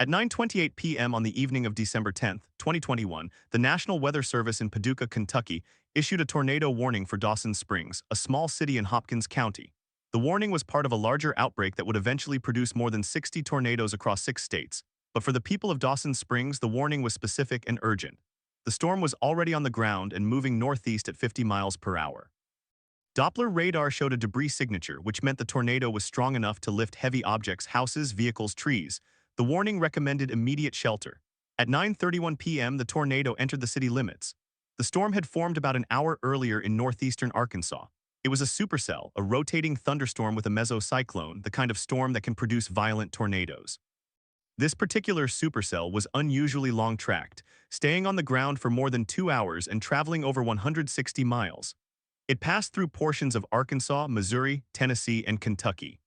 At 9:28 p.m. on the evening of December 10, 2021, the National Weather Service in Paducah, Kentucky, issued a tornado warning for Dawson Springs, a small city in Hopkins County. The warning was part of a larger outbreak that would eventually produce more than 60 tornadoes across 6 states. But for the people of Dawson Springs, the warning was specific and urgent. The storm was already on the ground and moving northeast at 50 miles per hour. Doppler radar showed a debris signature, which meant the tornado was strong enough to lift heavy objects, houses, vehicles, trees. The warning recommended immediate shelter. At 9:31 p.m., the tornado entered the city limits. The storm had formed about an hour earlier in northeastern Arkansas. It was a supercell, a rotating thunderstorm with a mesocyclone, the kind of storm that can produce violent tornadoes. This particular supercell was unusually long-tracked, staying on the ground for more than 2 hours and traveling over 160 miles. It passed through portions of Arkansas, Missouri, Tennessee, and Kentucky.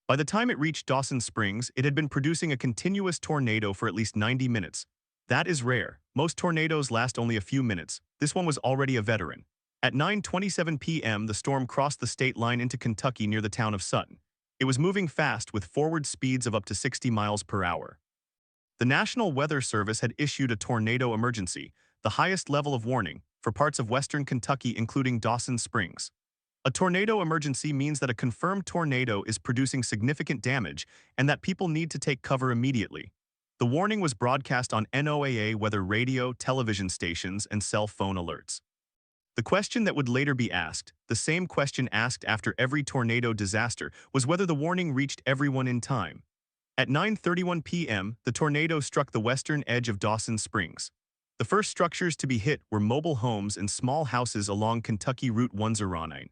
By the time it reached Dawson Springs, it had been producing a continuous tornado for at least 90 minutes. That is rare. Most tornadoes last only a few minutes. This one was already a veteran. At 9:27 p.m., the storm crossed the state line into Kentucky near the town of Sutton. It was moving fast with forward speeds of up to 60 miles per hour. The National Weather Service had issued a tornado emergency, the highest level of warning, for parts of western Kentucky including Dawson Springs. A tornado emergency means that a confirmed tornado is producing significant damage and that people need to take cover immediately. The warning was broadcast on NOAA weather radio, television stations, and cell phone alerts. The question that would later be asked, the same question asked after every tornado disaster, was whether the warning reached everyone in time. At 9:31 p.m., the tornado struck the western edge of Dawson Springs. The first structures to be hit were mobile homes and small houses along Kentucky Route 109.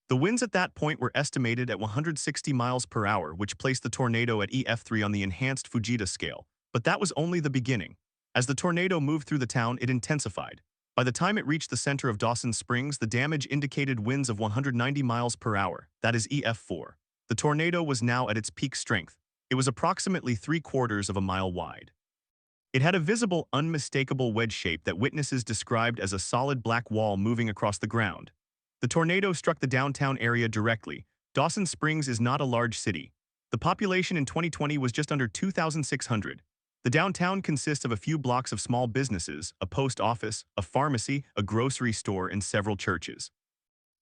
The winds at that point were estimated at 160 miles per hour, which placed the tornado at EF3 on the enhanced Fujita scale. But that was only the beginning. As the tornado moved through the town, it intensified. By the time it reached the center of Dawson Springs, the damage indicated winds of 190 miles per hour, that is EF4. The tornado was now at its peak strength. It was approximately 3/4 of a mile wide. It had a visible, unmistakable wedge shape that witnesses described as a solid black wall moving across the ground. The tornado struck the downtown area directly. Dawson Springs is not a large city. The population in 2020 was just under 2,600. The downtown consists of a few blocks of small businesses, a post office, a pharmacy, a grocery store, and several churches.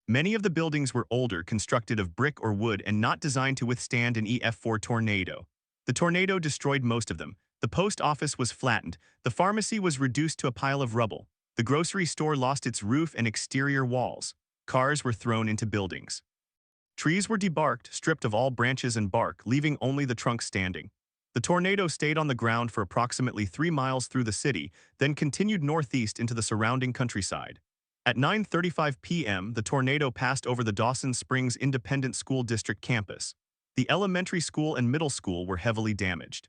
Many of the buildings were older, constructed of brick or wood, and not designed to withstand an EF4 tornado. The tornado destroyed most of them. The post office was flattened. The pharmacy was reduced to a pile of rubble. The grocery store lost its roof and exterior walls. Cars were thrown into buildings. Trees were debarked, stripped of all branches and bark, leaving only the trunks standing. The tornado stayed on the ground for approximately 3 miles through the city, then continued northeast into the surrounding countryside. At 9:35 p.m., the tornado passed over the Dawson Springs Independent School District campus. The elementary school and middle school were heavily damaged.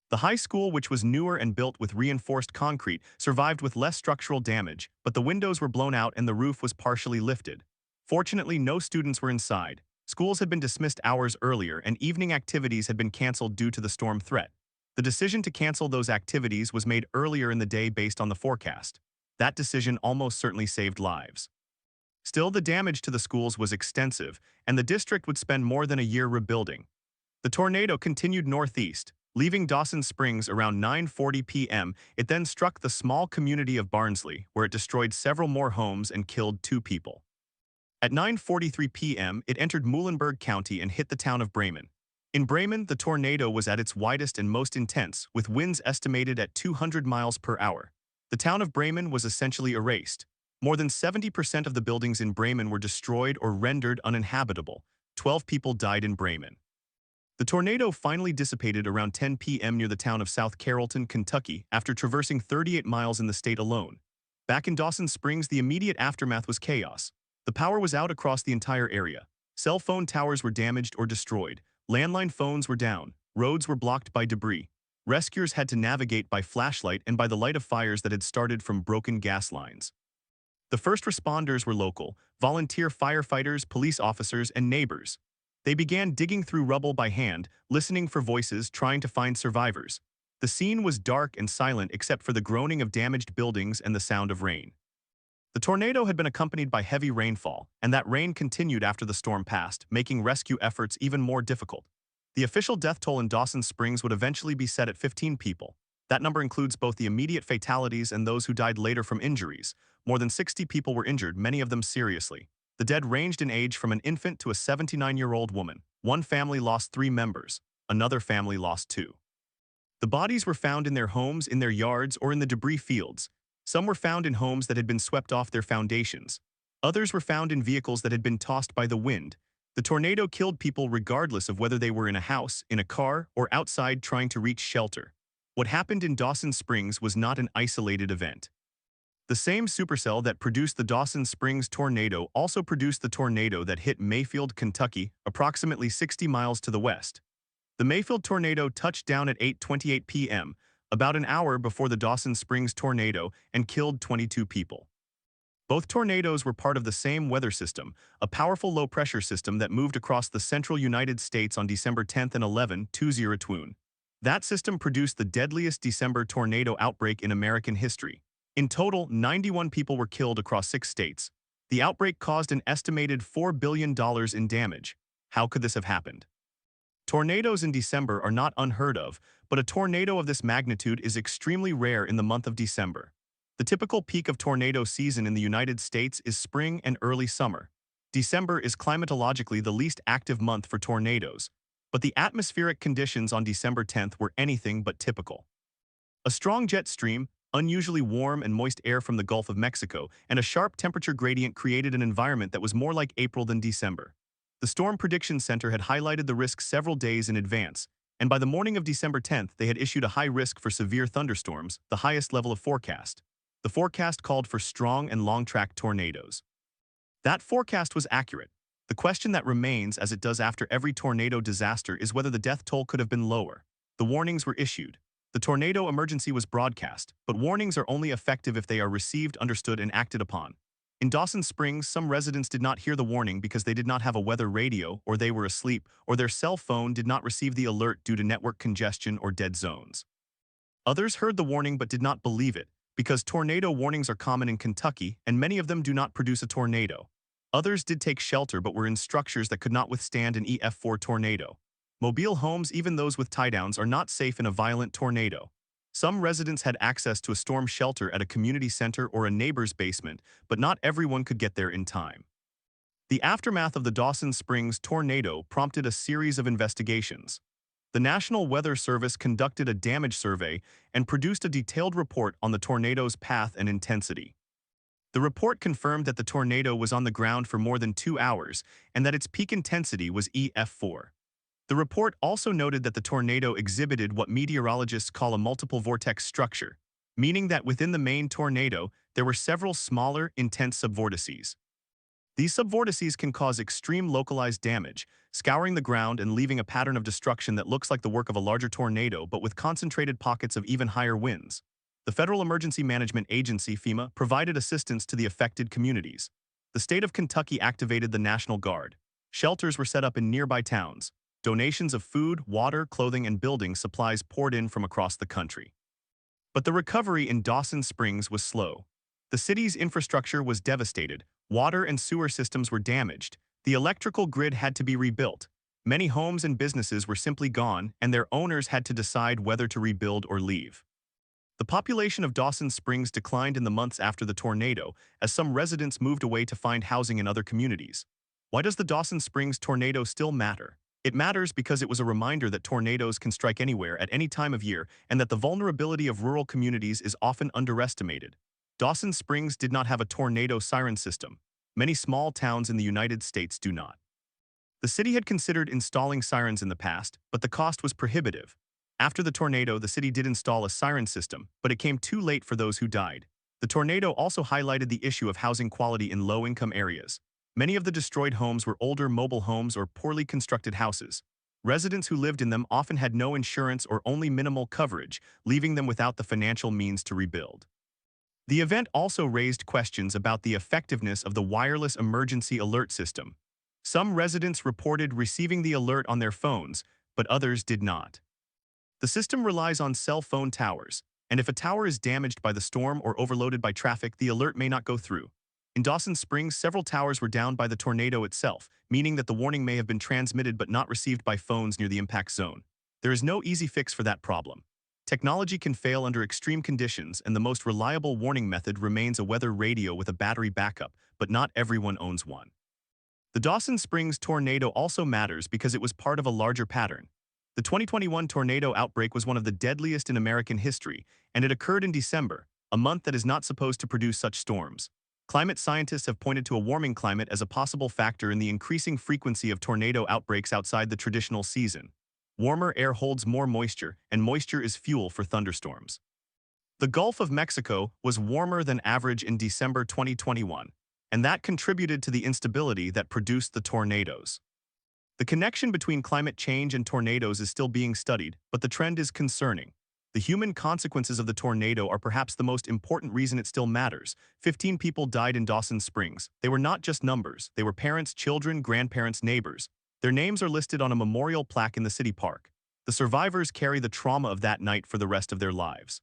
The high school, which was newer and built with reinforced concrete, survived with less structural damage, but the windows were blown out and the roof was partially lifted. Fortunately, no students were inside. Schools had been dismissed hours earlier and evening activities had been canceled due to the storm threat. The decision to cancel those activities was made earlier in the day based on the forecast. That decision almost certainly saved lives. Still, the damage to the schools was extensive, and the district would spend more than a year rebuilding. The tornado continued northeast. Leaving Dawson Springs around 9:40 p.m., it then struck the small community of Barnsley, where it destroyed several more homes and killed 2 people. At 9:43 p.m., it entered Muhlenberg County and hit the town of Bremen. In Bremen, the tornado was at its widest and most intense, with winds estimated at 200 miles per hour. The town of Bremen was essentially erased. More than 70% of the buildings in Bremen were destroyed or rendered uninhabitable. 12 people died in Bremen. The tornado finally dissipated around 10 p.m. near the town of South Carrollton, Kentucky, after traversing 38 miles in the state alone. Back in Dawson Springs, the immediate aftermath was chaos. The power was out across the entire area. Cell phone towers were damaged or destroyed. Landline phones were down. Roads were blocked by debris. Rescuers had to navigate by flashlight and by the light of fires that had started from broken gas lines. The first responders were local, volunteer firefighters, police officers, and neighbors. They began digging through rubble by hand, listening for voices, trying to find survivors. The scene was dark and silent except for the groaning of damaged buildings and the sound of rain. The tornado had been accompanied by heavy rainfall, and that rain continued after the storm passed, making rescue efforts even more difficult. The official death toll in Dawson Springs would eventually be set at 15 people. That number includes both the immediate fatalities and those who died later from injuries. More than 60 people were injured, many of them seriously. The dead ranged in age from an infant to a 79-year-old woman. One family lost 3 members. Another family lost 2. The bodies were found in their homes, in their yards, or in the debris fields. Some were found in homes that had been swept off their foundations. Others were found in vehicles that had been tossed by the wind. The tornado killed people regardless of whether they were in a house, in a car, or outside trying to reach shelter. What happened in Dawson Springs was not an isolated event. The same supercell that produced the Dawson Springs tornado also produced the tornado that hit Mayfield, Kentucky, approximately 60 miles to the west. The Mayfield tornado touched down at 8:28 p.m., about an hour before the Dawson Springs tornado, and killed 22 people. Both tornadoes were part of the same weather system, a powerful low-pressure system that moved across the central United States on December 10 and 11, 2021. That system produced the deadliest December tornado outbreak in American history. In total, 91 people were killed across 6 states. The outbreak caused an estimated $4 billion in damage. How could this have happened? Tornadoes in December are not unheard of, but a tornado of this magnitude is extremely rare in the month of December. The typical peak of tornado season in the United States is spring and early summer. December is climatologically the least active month for tornadoes, but the atmospheric conditions on December 10th were anything but typical. A strong jet stream, unusually warm and moist air from the Gulf of Mexico, and a sharp temperature gradient created an environment that was more like April than December. The Storm Prediction Center had highlighted the risk several days in advance, and by the morning of December 10th, they had issued a high risk for severe thunderstorms, the highest level of forecast. The forecast called for strong and long-track tornadoes. That forecast was accurate. The question that remains, as it does after every tornado disaster, is whether the death toll could have been lower. The warnings were issued. The tornado emergency was broadcast, but warnings are only effective if they are received, understood, and acted upon. In Dawson Springs, some residents did not hear the warning because they did not have a weather radio, or they were asleep, or their cell phone did not receive the alert due to network congestion or dead zones. Others heard the warning but did not believe it, because tornado warnings are common in Kentucky and many of them do not produce a tornado. Others did take shelter but were in structures that could not withstand an EF4 tornado. Mobile homes, even those with tie-downs, are not safe in a violent tornado. Some residents had access to a storm shelter at a community center or a neighbor's basement, but not everyone could get there in time. The aftermath of the Dawson Springs tornado prompted a series of investigations. The National Weather Service conducted a damage survey and produced a detailed report on the tornado's path and intensity. The report confirmed that the tornado was on the ground for more than 2 hours and that its peak intensity was EF4. The report also noted that the tornado exhibited what meteorologists call a multiple vortex structure, meaning that within the main tornado, there were several smaller, intense subvortices. These subvortices can cause extreme localized damage, scouring the ground and leaving a pattern of destruction that looks like the work of a larger tornado but with concentrated pockets of even higher winds. The Federal Emergency Management Agency, FEMA, provided assistance to the affected communities. The state of Kentucky activated the National Guard. Shelters were set up in nearby towns. Donations of food, water, clothing, and building supplies poured in from across the country. But the recovery in Dawson Springs was slow. The city's infrastructure was devastated. Water and sewer systems were damaged. The electrical grid had to be rebuilt. Many homes and businesses were simply gone, and their owners had to decide whether to rebuild or leave. The population of Dawson Springs declined in the months after the tornado, as some residents moved away to find housing in other communities. Why does the Dawson Springs tornado still matter? It matters because it was a reminder that tornadoes can strike anywhere at any time of year and that the vulnerability of rural communities is often underestimated. Dawson Springs did not have a tornado siren system. Many small towns in the United States do not. The city had considered installing sirens in the past, but the cost was prohibitive. After the tornado, the city did install a siren system, but it came too late for those who died. The tornado also highlighted the issue of housing quality in low-income areas. Many of the destroyed homes were older mobile homes or poorly constructed houses. Residents who lived in them often had no insurance or only minimal coverage, leaving them without the financial means to rebuild. The event also raised questions about the effectiveness of the wireless emergency alert system. Some residents reported receiving the alert on their phones, but others did not. The system relies on cell phone towers, and if a tower is damaged by the storm or overloaded by traffic, the alert may not go through. In Dawson Springs, several towers were downed by the tornado itself, meaning that the warning may have been transmitted but not received by phones near the impact zone. There is no easy fix for that problem. Technology can fail under extreme conditions, and the most reliable warning method remains a weather radio with a battery backup, but not everyone owns one. The Dawson Springs tornado also matters because it was part of a larger pattern. The 2021 tornado outbreak was one of the deadliest in American history, and it occurred in December, a month that is not supposed to produce such storms. Climate scientists have pointed to a warming climate as a possible factor in the increasing frequency of tornado outbreaks outside the traditional season. Warmer air holds more moisture, and moisture is fuel for thunderstorms. The Gulf of Mexico was warmer than average in December 2021, and that contributed to the instability that produced the tornadoes. The connection between climate change and tornadoes is still being studied, but the trend is concerning. The human consequences of the tornado are perhaps the most important reason it still matters. 15 people died in Dawson Springs. They were not just numbers. They were parents, children, grandparents, neighbors. Their names are listed on a memorial plaque in the city park. The survivors carry the trauma of that night for the rest of their lives.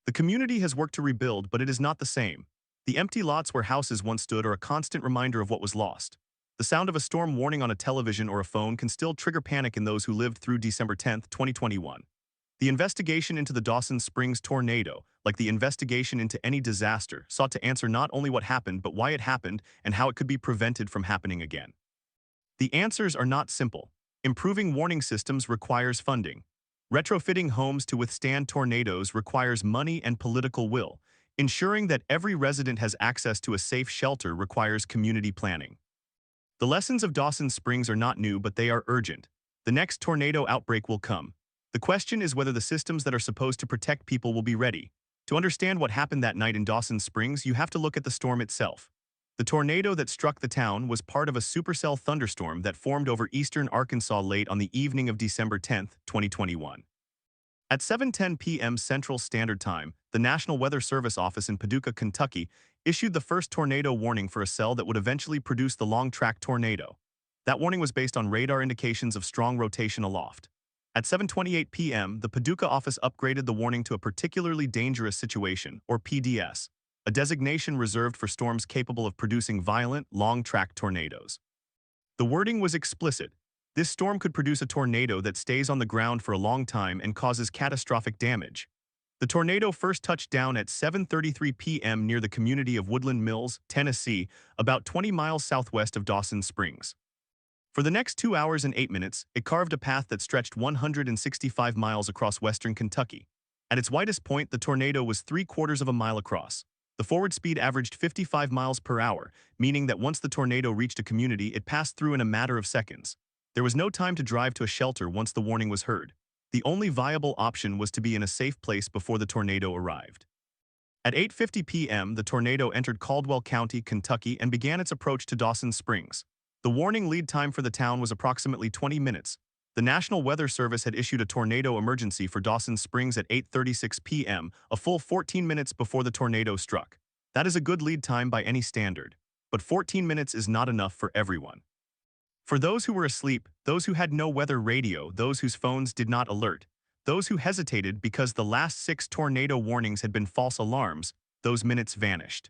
The community has worked to rebuild, but it is not the same. The empty lots where houses once stood are a constant reminder of what was lost. The sound of a storm warning on a television or a phone can still trigger panic in those who lived through December 10, 2021. The investigation into the Dawson Springs tornado, like the investigation into any disaster, sought to answer not only what happened but why it happened and how it could be prevented from happening again. The answers are not simple. Improving warning systems requires funding. Retrofitting homes to withstand tornadoes requires money and political will. Ensuring that every resident has access to a safe shelter requires community planning. The lessons of Dawson Springs are not new, but they are urgent. The next tornado outbreak will come. The question is whether the systems that are supposed to protect people will be ready. To understand what happened that night in Dawson Springs, you have to look at the storm itself. The tornado that struck the town was part of a supercell thunderstorm that formed over eastern Arkansas late on the evening of December 10, 2021. At 7:10 p.m. Central Standard Time, the National Weather Service office in Paducah, Kentucky, issued the first tornado warning for a cell that would eventually produce the long-track tornado. That warning was based on radar indications of strong rotation aloft. At 7:28 p.m., the Paducah office upgraded the warning to a particularly dangerous situation, or PDS, a designation reserved for storms capable of producing violent, long-track tornadoes. The wording was explicit. This storm could produce a tornado that stays on the ground for a long time and causes catastrophic damage. The tornado first touched down at 7:33 p.m. near the community of Woodland Mills, Tennessee, about 20 miles southwest of Dawson Springs. For the next 2 hours and 8 minutes, it carved a path that stretched 165 miles across western Kentucky. At its widest point, the tornado was 3/4 of a mile across. The forward speed averaged 55 miles per hour, meaning that once the tornado reached a community, it passed through in a matter of seconds. There was no time to drive to a shelter once the warning was heard. The only viable option was to be in a safe place before the tornado arrived. At 8:50 p.m., the tornado entered Caldwell County, Kentucky, and began its approach to Dawson Springs. The warning lead time for the town was approximately 20 minutes. The National Weather Service had issued a tornado emergency for Dawson Springs at 8:36 p.m., a full 14 minutes before the tornado struck. That is a good lead time by any standard. But 14 minutes is not enough for everyone. For those who were asleep, those who had no weather radio, those whose phones did not alert, those who hesitated because the last 6 tornado warnings had been false alarms, those minutes vanished.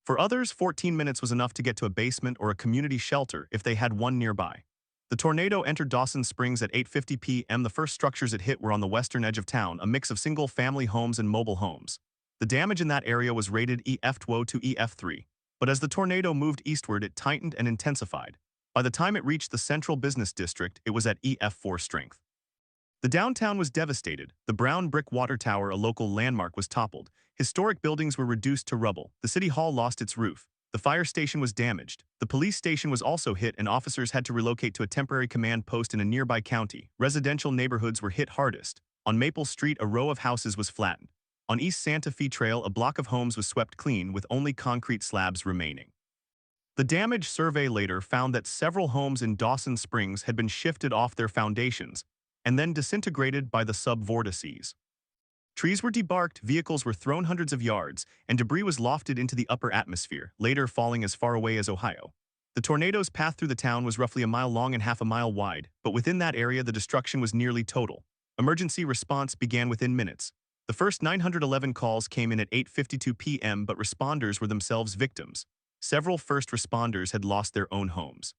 For others, 14 minutes was enough to get to a basement or a community shelter if they had one nearby. The tornado entered Dawson Springs at 8:50 p.m. The first structures it hit were on the western edge of town, a mix of single-family homes and mobile homes. The damage in that area was rated EF2 to EF3, but as the tornado moved eastward, it tightened and intensified. By the time it reached the central business district, it was at EF4 strength. The downtown was devastated. The brown brick water tower, a local landmark, was toppled. Historic buildings were reduced to rubble. The city hall lost its roof. The fire station was damaged. The police station was also hit, and officers had to relocate to a temporary command post in a nearby county. Residential neighborhoods were hit hardest. On Maple Street, a row of houses was flattened. On East Santa Fe Trail, a block of homes was swept clean, with only concrete slabs remaining. The damage survey later found that several homes in Dawson Springs had been shifted off their foundations and then disintegrated by the subvortices. Trees were debarked, vehicles were thrown hundreds of yards, and debris was lofted into the upper atmosphere, later falling as far away as Ohio. The tornado's path through the town was roughly a mile long and half a mile wide, but within that area the destruction was nearly total. Emergency response began within minutes. The first 911 calls came in at 8:52 p.m., but responders were themselves victims. several first responders had lost their own homes.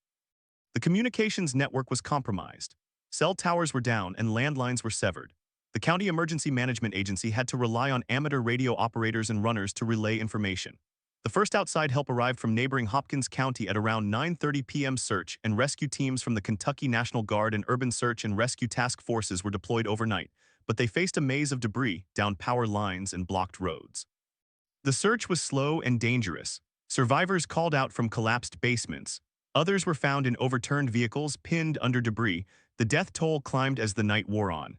The communications network was compromised. Cell towers were down and landlines were severed. The County Emergency Management Agency had to rely on amateur radio operators and runners to relay information. The first outside help arrived from neighboring Hopkins County at around 9:30 p.m. Search and rescue teams from the Kentucky National Guard and Urban Search and Rescue Task Forces were deployed overnight, but they faced a maze of debris, downed power lines, and blocked roads. The search was slow and dangerous. Survivors called out from collapsed basements. Others were found in overturned vehicles, pinned under debris. The death toll climbed as the night wore on.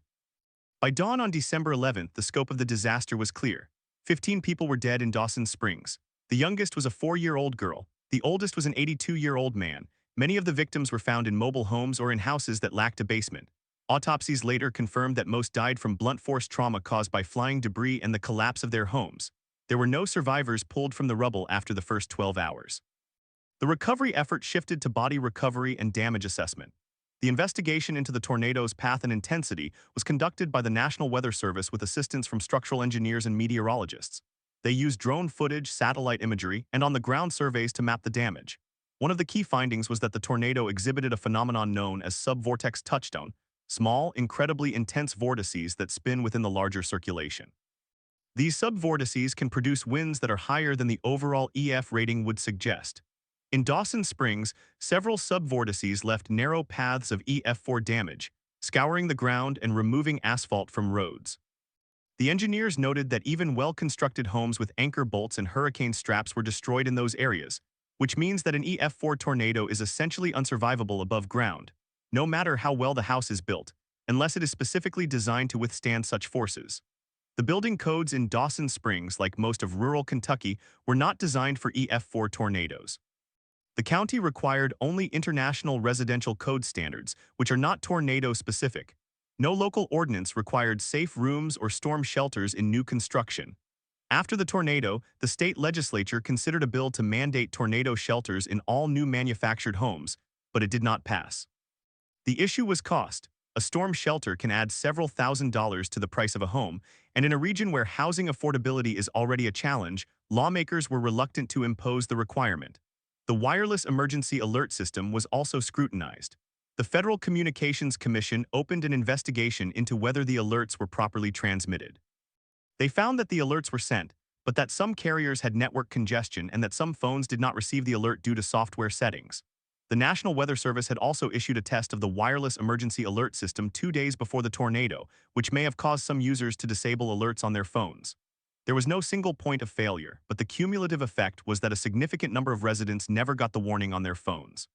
By dawn on December 11th, the scope of the disaster was clear. 15 people were dead in Dawson Springs. The youngest was a 4-year-old girl. The oldest was an 82-year-old man. Many of the victims were found in mobile homes or in houses that lacked a basement. Autopsies later confirmed that most died from blunt force trauma caused by flying debris and the collapse of their homes. There were no survivors pulled from the rubble after the first 12 hours. The recovery effort shifted to body recovery and damage assessment. The investigation into the tornado's path and intensity was conducted by the National Weather Service with assistance from structural engineers and meteorologists. They used drone footage, satellite imagery, and on-the-ground surveys to map the damage. One of the key findings was that the tornado exhibited a phenomenon known as subvortex touchstone, small, incredibly intense vortices that spin within the larger circulation. These subvortices can produce winds that are higher than the overall EF rating would suggest. In Dawson Springs, several subvortices left narrow paths of EF4 damage, scouring the ground and removing asphalt from roads. The engineers noted that even well-constructed homes with anchor bolts and hurricane straps were destroyed in those areas, which means that an EF4 tornado is essentially unsurvivable above ground, no matter how well the house is built, unless it is specifically designed to withstand such forces. The building codes in Dawson Springs, like most of rural Kentucky, were not designed for EF4 tornadoes. The county required only international residential code standards, which are not tornado-specific. No local ordinance required safe rooms or storm shelters in new construction. After the tornado, the state legislature considered a bill to mandate tornado shelters in all new manufactured homes, but it did not pass. The issue was cost. A storm shelter can add several $1,000s to the price of a home, and in a region where housing affordability is already a challenge, lawmakers were reluctant to impose the requirement. The wireless emergency alert system was also scrutinized. The Federal Communications Commission opened an investigation into whether the alerts were properly transmitted. They found that the alerts were sent, but that some carriers had network congestion and that some phones did not receive the alert due to software settings. The National Weather Service had also issued a test of the wireless emergency alert system 2 days before the tornado, which may have caused some users to disable alerts on their phones. There was no single point of failure, but the cumulative effect was that a significant number of residents never got the warning on their phones.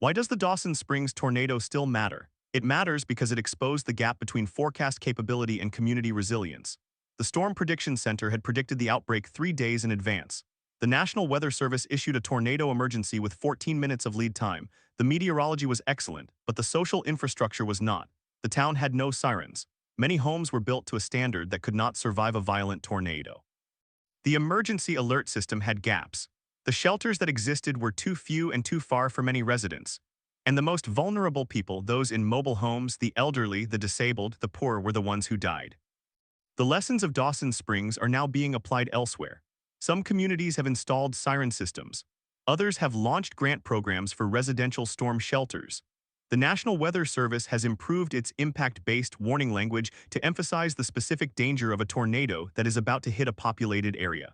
Why does the Dawson Springs tornado still matter? It matters because it exposed the gap between forecast capability and community resilience. The Storm Prediction Center had predicted the outbreak 3 days in advance. The National Weather Service issued a tornado emergency with 14 minutes of lead time. The meteorology was excellent, but the social infrastructure was not. The town had no sirens. Many homes were built to a standard that could not survive a violent tornado. The emergency alert system had gaps. The shelters that existed were too few and too far for many residents. And the most vulnerable people, those in mobile homes, the elderly, the disabled, the poor, were the ones who died. The lessons of Dawson Springs are now being applied elsewhere. Some communities have installed siren systems. Others have launched grant programs for residential storm shelters. The National Weather Service has improved its impact-based warning language to emphasize the specific danger of a tornado that is about to hit a populated area.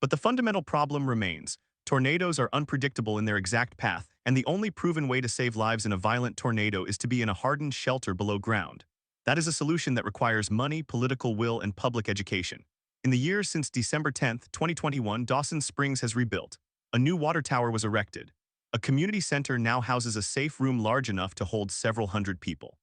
But the fundamental problem remains. Tornadoes are unpredictable in their exact path, and the only proven way to save lives in a violent tornado is to be in a hardened shelter below ground. That is a solution that requires money, political will, and public education. In the years since December 10, 2021, Dawson Springs has rebuilt. A new water tower was erected. A community center now houses a safe room large enough to hold several hundred people.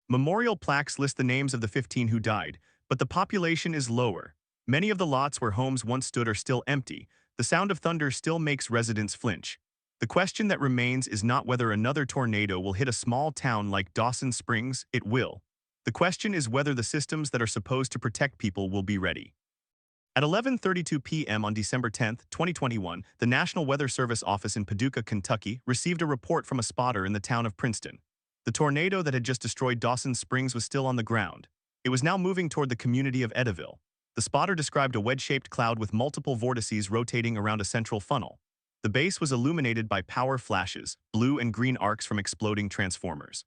Memorial plaques list the names of the 15 who died, but the population is lower. Many of the lots where homes once stood are still empty. The sound of thunder still makes residents flinch. The question that remains is not whether another tornado will hit a small town like Dawson Springs. It will. The question is whether the systems that are supposed to protect people will be ready. At 11:32 p.m. on December 10, 2021, the National Weather Service office in Paducah, Kentucky, received a report from a spotter in the town of Princeton. The tornado that had just destroyed Dawson Springs was still on the ground. It was now moving toward the community of Edaville. The spotter described a wedge-shaped cloud with multiple vortices rotating around a central funnel. The base was illuminated by power flashes, blue and green arcs from exploding transformers.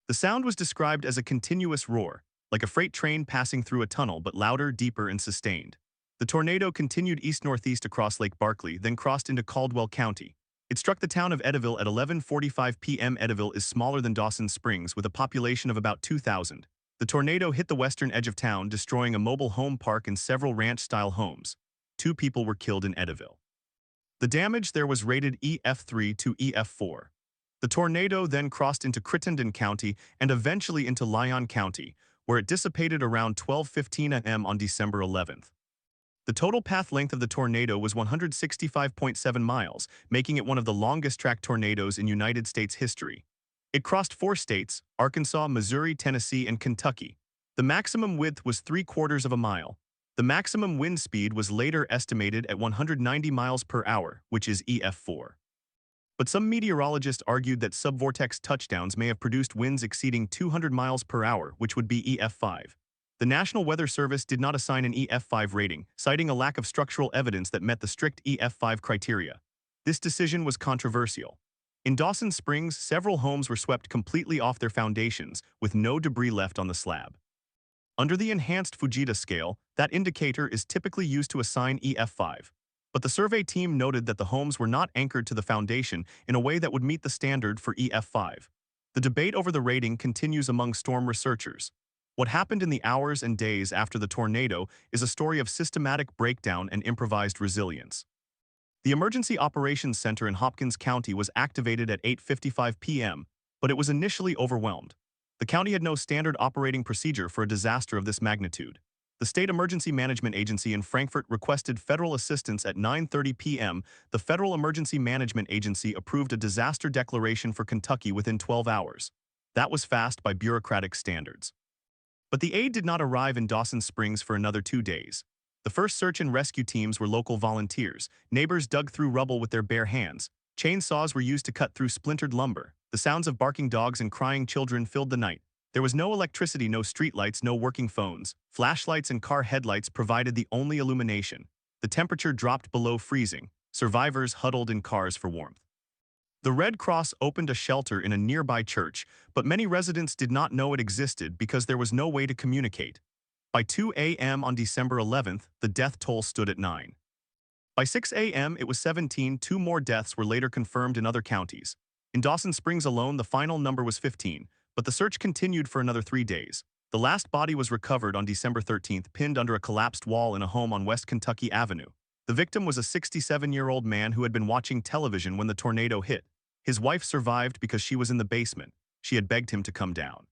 The sound was described as a continuous roar, like a freight train passing through a tunnel but louder, deeper, and sustained. The tornado continued east-northeast across Lake Barkley, then crossed into Caldwell County. It struck the town of Eddyville at 11:45 p.m. Eddyville is smaller than Dawson Springs with a population of about 2,000. The tornado hit the western edge of town, destroying a mobile home park and several ranch-style homes. 2 people were killed in Eddyville. The damage there was rated EF3 to EF4. The tornado then crossed into Crittenden County and eventually into Lyon County, where it dissipated around 12:15 a.m. on December 11th. The total path length of the tornado was 165.7 miles, making it one of the longest-track tornadoes in United States history. It crossed 4 states: Arkansas, Missouri, Tennessee, and Kentucky. The maximum width was 3/4 of a mile. The maximum wind speed was later estimated at 190 miles per hour, which is EF4. But some meteorologists argued that subvortex touchdowns may have produced winds exceeding 200 miles per hour, which would be EF5. The National Weather Service did not assign an EF5 rating, citing a lack of structural evidence that met the strict EF5 criteria. This decision was controversial. In Dawson Springs, several homes were swept completely off their foundations, with no debris left on the slab. Under the enhanced Fujita scale, that indicator is typically used to assign EF5. But the survey team noted that the homes were not anchored to the foundation in a way that would meet the standard for EF5. The debate over the rating continues among storm researchers. What happened in the hours and days after the tornado is a story of systematic breakdown and improvised resilience. The Emergency Operations Center in Hopkins County was activated at 8:55 p.m., but it was initially overwhelmed. The county had no standard operating procedure for a disaster of this magnitude. The State Emergency Management Agency in Frankfort requested federal assistance at 9:30 p.m. The Federal Emergency Management Agency approved a disaster declaration for Kentucky within 12 hours. That was fast by bureaucratic standards. But the aid did not arrive in Dawson Springs for another 2 days. The first search and rescue teams were local volunteers. Neighbors dug through rubble with their bare hands. Chainsaws were used to cut through splintered lumber. The sounds of barking dogs and crying children filled the night. There was no electricity, no streetlights, no working phones. Flashlights and car headlights provided the only illumination. The temperature dropped below freezing. Survivors huddled in cars for warmth. The Red Cross opened a shelter in a nearby church, but many residents did not know it existed because there was no way to communicate. By 2 a.m. on December 11th, the death toll stood at 9. By 6 a.m. it was 17. 2 more deaths were later confirmed in other counties. In Dawson Springs alone, the final number was 15, but the search continued for another 3 days. The last body was recovered on December 13th, pinned under a collapsed wall in a home on West Kentucky Avenue. The victim was a 67-year-old man who had been watching television when the tornado hit. His wife survived because she was in the basement. She had begged him to come down.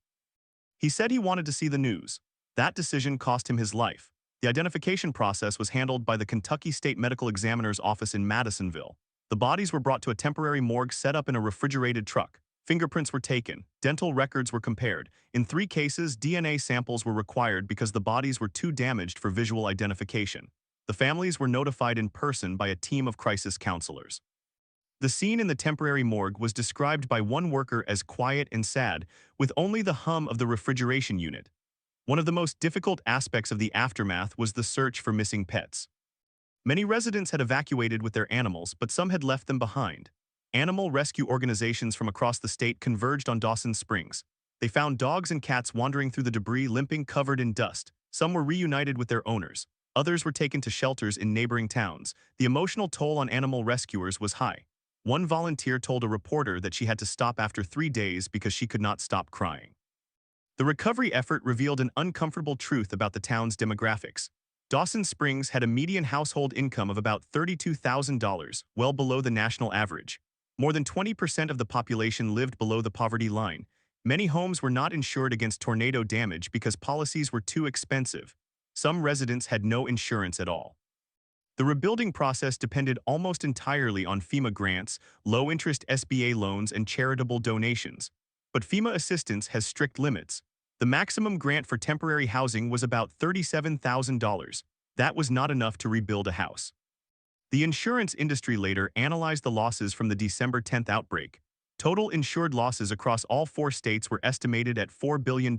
He said he wanted to see the news. That decision cost him his life. The identification process was handled by the Kentucky State Medical Examiner's office in Madisonville. The bodies were brought to a temporary morgue set up in a refrigerated truck. Fingerprints were taken. Dental records were compared. In 3 cases, DNA samples were required because the bodies were too damaged for visual identification. The families were notified in person by a team of crisis counselors. The scene in the temporary morgue was described by one worker as quiet and sad, with only the hum of the refrigeration unit. One of the most difficult aspects of the aftermath was the search for missing pets. Many residents had evacuated with their animals, but some had left them behind. Animal rescue organizations from across the state converged on Dawson Springs. They found dogs and cats wandering through the debris, limping, covered in dust. Some were reunited with their owners. Others were taken to shelters in neighboring towns. The emotional toll on animal rescuers was high. One volunteer told a reporter that she had to stop after 3 days because she could not stop crying. The recovery effort revealed an uncomfortable truth about the town's demographics. Dawson Springs had a median household income of about $32,000, well below the national average. More than 20% of the population lived below the poverty line. Many homes were not insured against tornado damage because policies were too expensive. Some residents had no insurance at all. The rebuilding process depended almost entirely on FEMA grants, low-interest SBA loans, and charitable donations. But FEMA assistance has strict limits. The maximum grant for temporary housing was about $37,000. That was not enough to rebuild a house. The insurance industry later analyzed the losses from the December 10th outbreak. Total insured losses across all 4 states were estimated at $4 billion.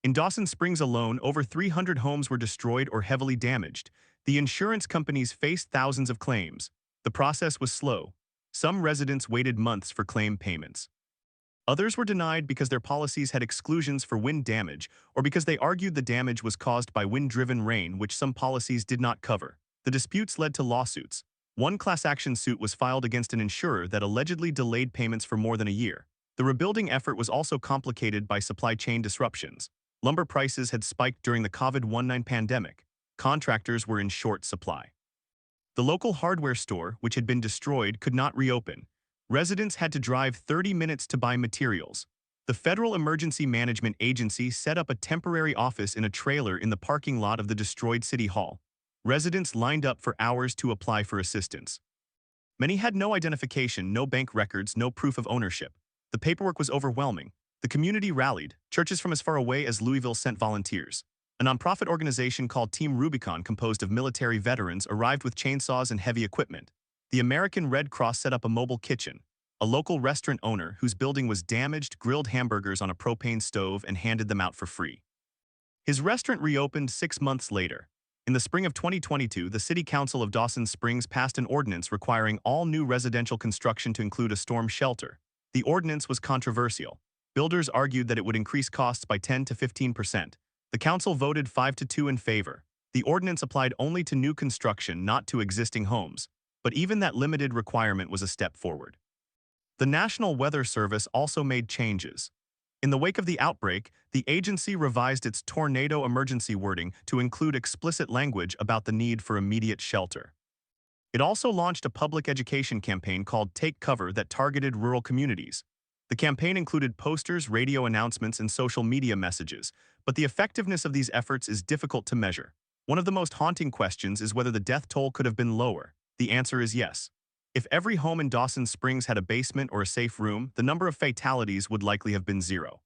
In Dawson Springs alone, over 300 homes were destroyed or heavily damaged. The insurance companies faced thousands of claims. The process was slow. Some residents waited months for claim payments. Others were denied because their policies had exclusions for wind damage or because they argued the damage was caused by wind-driven rain, which some policies did not cover. The disputes led to lawsuits. One class action suit was filed against an insurer that allegedly delayed payments for more than a year. The rebuilding effort was also complicated by supply chain disruptions. Lumber prices had spiked during the COVID-19 pandemic. Contractors were in short supply. The local hardware store, which had been destroyed, could not reopen. Residents had to drive 30 minutes to buy materials. The Federal Emergency Management Agency set up a temporary office in a trailer in the parking lot of the destroyed City Hall. Residents lined up for hours to apply for assistance. Many had no identification, no bank records, no proof of ownership. The paperwork was overwhelming. The community rallied. Churches from as far away as Louisville sent volunteers. A nonprofit organization called Team Rubicon, composed of military veterans, arrived with chainsaws and heavy equipment. The American Red Cross set up a mobile kitchen. A local restaurant owner, whose building was damaged, grilled hamburgers on a propane stove and handed them out for free. His restaurant reopened 6 months later. In the spring of 2022, the City Council of Dawson Springs passed an ordinance requiring all new residential construction to include a storm shelter. The ordinance was controversial. Builders argued that it would increase costs by 10 to 15%. The council voted 5-2 in favor. The ordinance applied only to new construction, not to existing homes. But even that limited requirement was a step forward. The National Weather Service also made changes. In the wake of the outbreak, the agency revised its tornado emergency wording to include explicit language about the need for immediate shelter. It also launched a public education campaign called Take Cover that targeted rural communities. The campaign included posters, radio announcements, and social media messages, but the effectiveness of these efforts is difficult to measure. One of the most haunting questions is whether the death toll could have been lower. The answer is yes. If every home in Dawson Springs had a basement or a safe room, the number of fatalities would likely have been 0.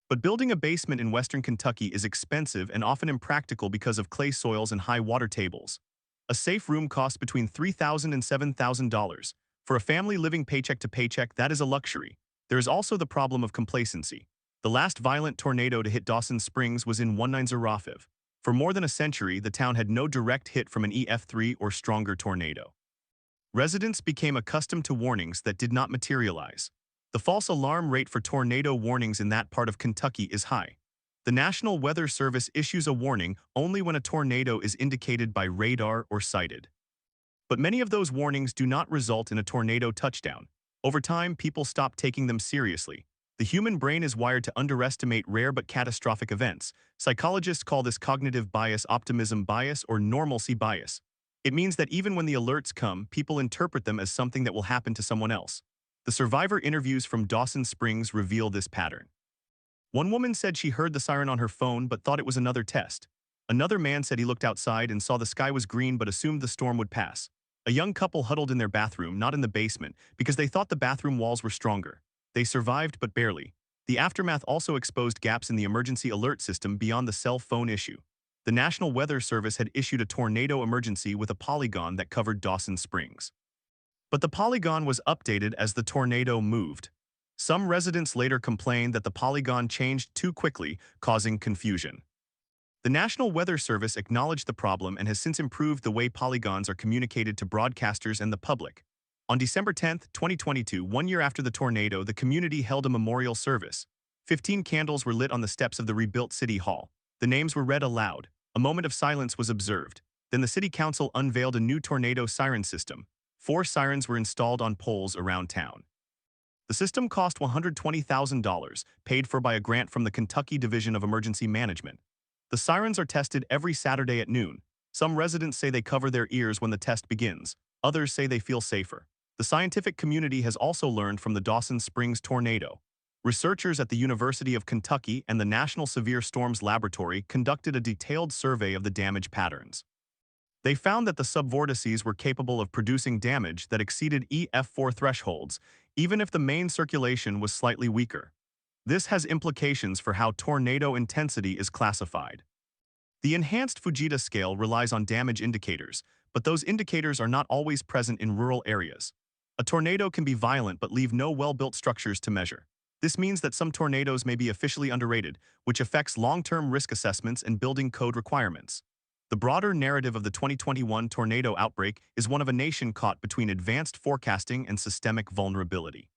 But building a basement in western Kentucky is expensive and often impractical because of clay soils and high water tables. A safe room costs between $3,000 and $7,000. For a family living paycheck to paycheck, that is a luxury. There is also the problem of complacency. The last violent tornado to hit Dawson Springs was in 1905. For more than a century, the town had no direct hit from an EF3 or stronger tornado. Residents became accustomed to warnings that did not materialize. The false alarm rate for tornado warnings in that part of Kentucky is high. The National Weather Service issues a warning only when a tornado is indicated by radar or sighted. But many of those warnings do not result in a tornado touchdown. Over time, people stop taking them seriously. The human brain is wired to underestimate rare but catastrophic events. Psychologists call this cognitive bias, optimism bias, or normalcy bias. It means that even when the alerts come, people interpret them as something that will happen to someone else. The survivor interviews from Dawson Springs reveal this pattern. One woman said she heard the siren on her phone but thought it was another test. Another man said he looked outside and saw the sky was green but assumed the storm would pass. A young couple huddled in their bathroom, not in the basement, because they thought the bathroom walls were stronger. They survived, but barely. The aftermath also exposed gaps in the emergency alert system beyond the cell phone issue. The National Weather Service had issued a tornado emergency with a polygon that covered Dawson Springs. But the polygon was updated as the tornado moved. Some residents later complained that the polygon changed too quickly, causing confusion. The National Weather Service acknowledged the problem and has since improved the way polygons are communicated to broadcasters and the public. On December 10, 2022, 1 year after the tornado, the community held a memorial service. 15 candles were lit on the steps of the rebuilt City Hall. The names were read aloud. A moment of silence was observed. Then the City Council unveiled a new tornado siren system. 4 sirens were installed on poles around town. The system cost $120,000, paid for by a grant from the Kentucky Division of Emergency Management. The sirens are tested every Saturday at noon. Some residents say they cover their ears when the test begins. Others say they feel safer. The scientific community has also learned from the Dawson Springs tornado. Researchers at the University of Kentucky and the National Severe Storms Laboratory conducted a detailed survey of the damage patterns. They found that the subvortices were capable of producing damage that exceeded EF4 thresholds, even if the main circulation was slightly weaker. This has implications for how tornado intensity is classified. The enhanced Fujita scale relies on damage indicators, but those indicators are not always present in rural areas. A tornado can be violent but leave no well-built structures to measure. This means that some tornadoes may be officially underrated, which affects long-term risk assessments and building code requirements. The broader narrative of the 2021 tornado outbreak is one of a nation caught between advanced forecasting and systemic vulnerability.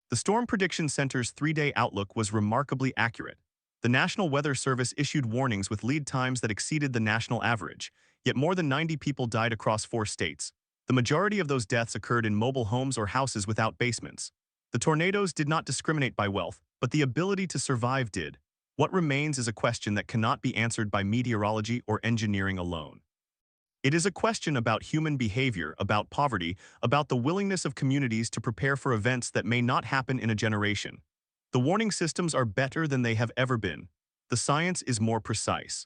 The Storm Prediction Center's 3-day outlook was remarkably accurate. The National Weather Service issued warnings with lead times that exceeded the national average, yet more than 90 people died across 4 states. The majority of those deaths occurred in mobile homes or houses without basements. The tornadoes did not discriminate by wealth, but the ability to survive did. What remains is a question that cannot be answered by meteorology or engineering alone. It is a question about human behavior, about poverty, about the willingness of communities to prepare for events that may not happen in a generation. The warning systems are better than they have ever been. The science is more precise.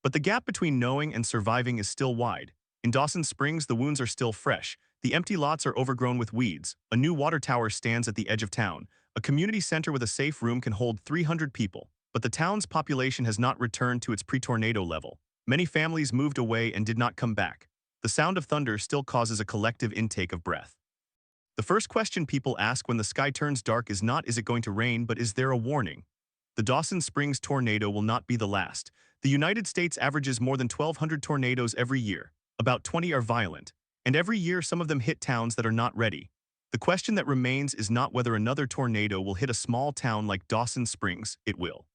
But the gap between knowing and surviving is still wide. In Dawson Springs, the wounds are still fresh. The empty lots are overgrown with weeds. A new water tower stands at the edge of town. A community center with a safe room can hold 300 people. But the town's population has not returned to its pre-tornado level. Many families moved away and did not come back. The sound of thunder still causes a collective intake of breath. The first question people ask when the sky turns dark is not, is it going to rain, but is there a warning? The Dawson Springs tornado will not be the last. The United States averages more than 1,200 tornadoes every year. About 20 are violent. And every year some of them hit towns that are not ready. The question that remains is not whether another tornado will hit a small town like Dawson Springs. It will.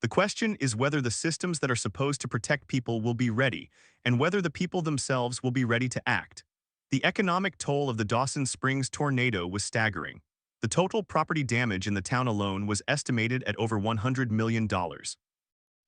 The question is whether the systems that are supposed to protect people will be ready, and whether the people themselves will be ready to act. The economic toll of the Dawson Springs tornado was staggering. The total property damage in the town alone was estimated at over $100 million.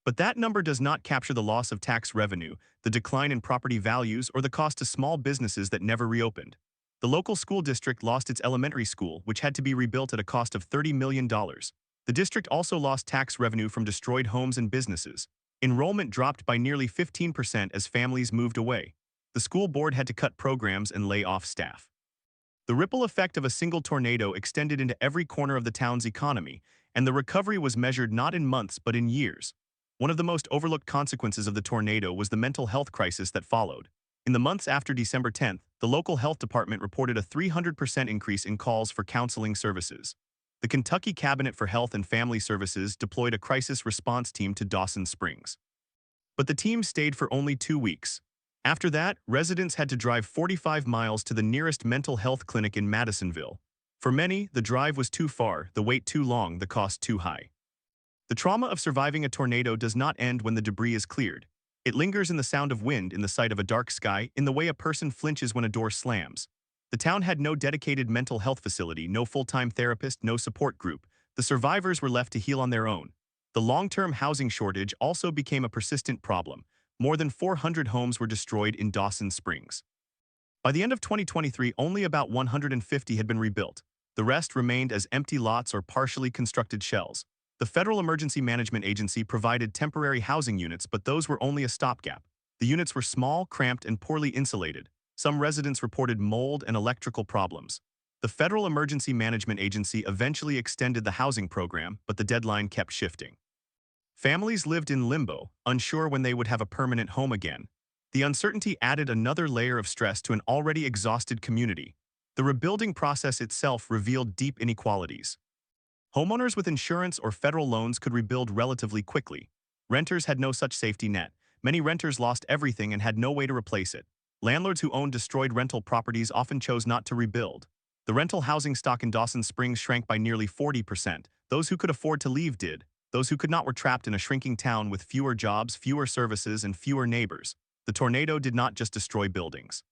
But that number does not capture the loss of tax revenue, the decline in property values, or the cost to small businesses that never reopened. The local school district lost its elementary school, which had to be rebuilt at a cost of $30 million. The district also lost tax revenue from destroyed homes and businesses. Enrollment dropped by nearly 15% as families moved away. The school board had to cut programs and lay off staff. The ripple effect of a single tornado extended into every corner of the town's economy, and the recovery was measured not in months but in years. One of the most overlooked consequences of the tornado was the mental health crisis that followed. In the months after December 10th, the local health department reported a 300% increase in calls for counseling services. The Kentucky Cabinet for Health and Family Services deployed a crisis response team to Dawson Springs. But the team stayed for only 2 weeks. After that, residents had to drive 45 miles to the nearest mental health clinic in Madisonville. For many, the drive was too far, the wait too long, the cost too high. The trauma of surviving a tornado does not end when the debris is cleared. It lingers in the sound of wind, in the sight of a dark sky, in the way a person flinches when a door slams. The town had no dedicated mental health facility, no full-time therapist, no support group. The survivors were left to heal on their own. The long-term housing shortage also became a persistent problem. More than 400 homes were destroyed in Dawson Springs. By the end of 2023, only about 150 had been rebuilt. The rest remained as empty lots or partially constructed shells. The Federal Emergency Management Agency provided temporary housing units, but those were only a stopgap. The units were small, cramped, and poorly insulated. Some residents reported mold and electrical problems. The Federal Emergency Management Agency eventually extended the housing program, but the deadline kept shifting. Families lived in limbo, unsure when they would have a permanent home again. The uncertainty added another layer of stress to an already exhausted community. The rebuilding process itself revealed deep inequalities. Homeowners with insurance or federal loans could rebuild relatively quickly. Renters had no such safety net. Many renters lost everything and had no way to replace it. Landlords who owned destroyed rental properties often chose not to rebuild. The rental housing stock in Dawson Springs shrank by nearly 40%. Those who could afford to leave did. Those who could not were trapped in a shrinking town with fewer jobs, fewer services, and fewer neighbors. The tornado did not just destroy buildings.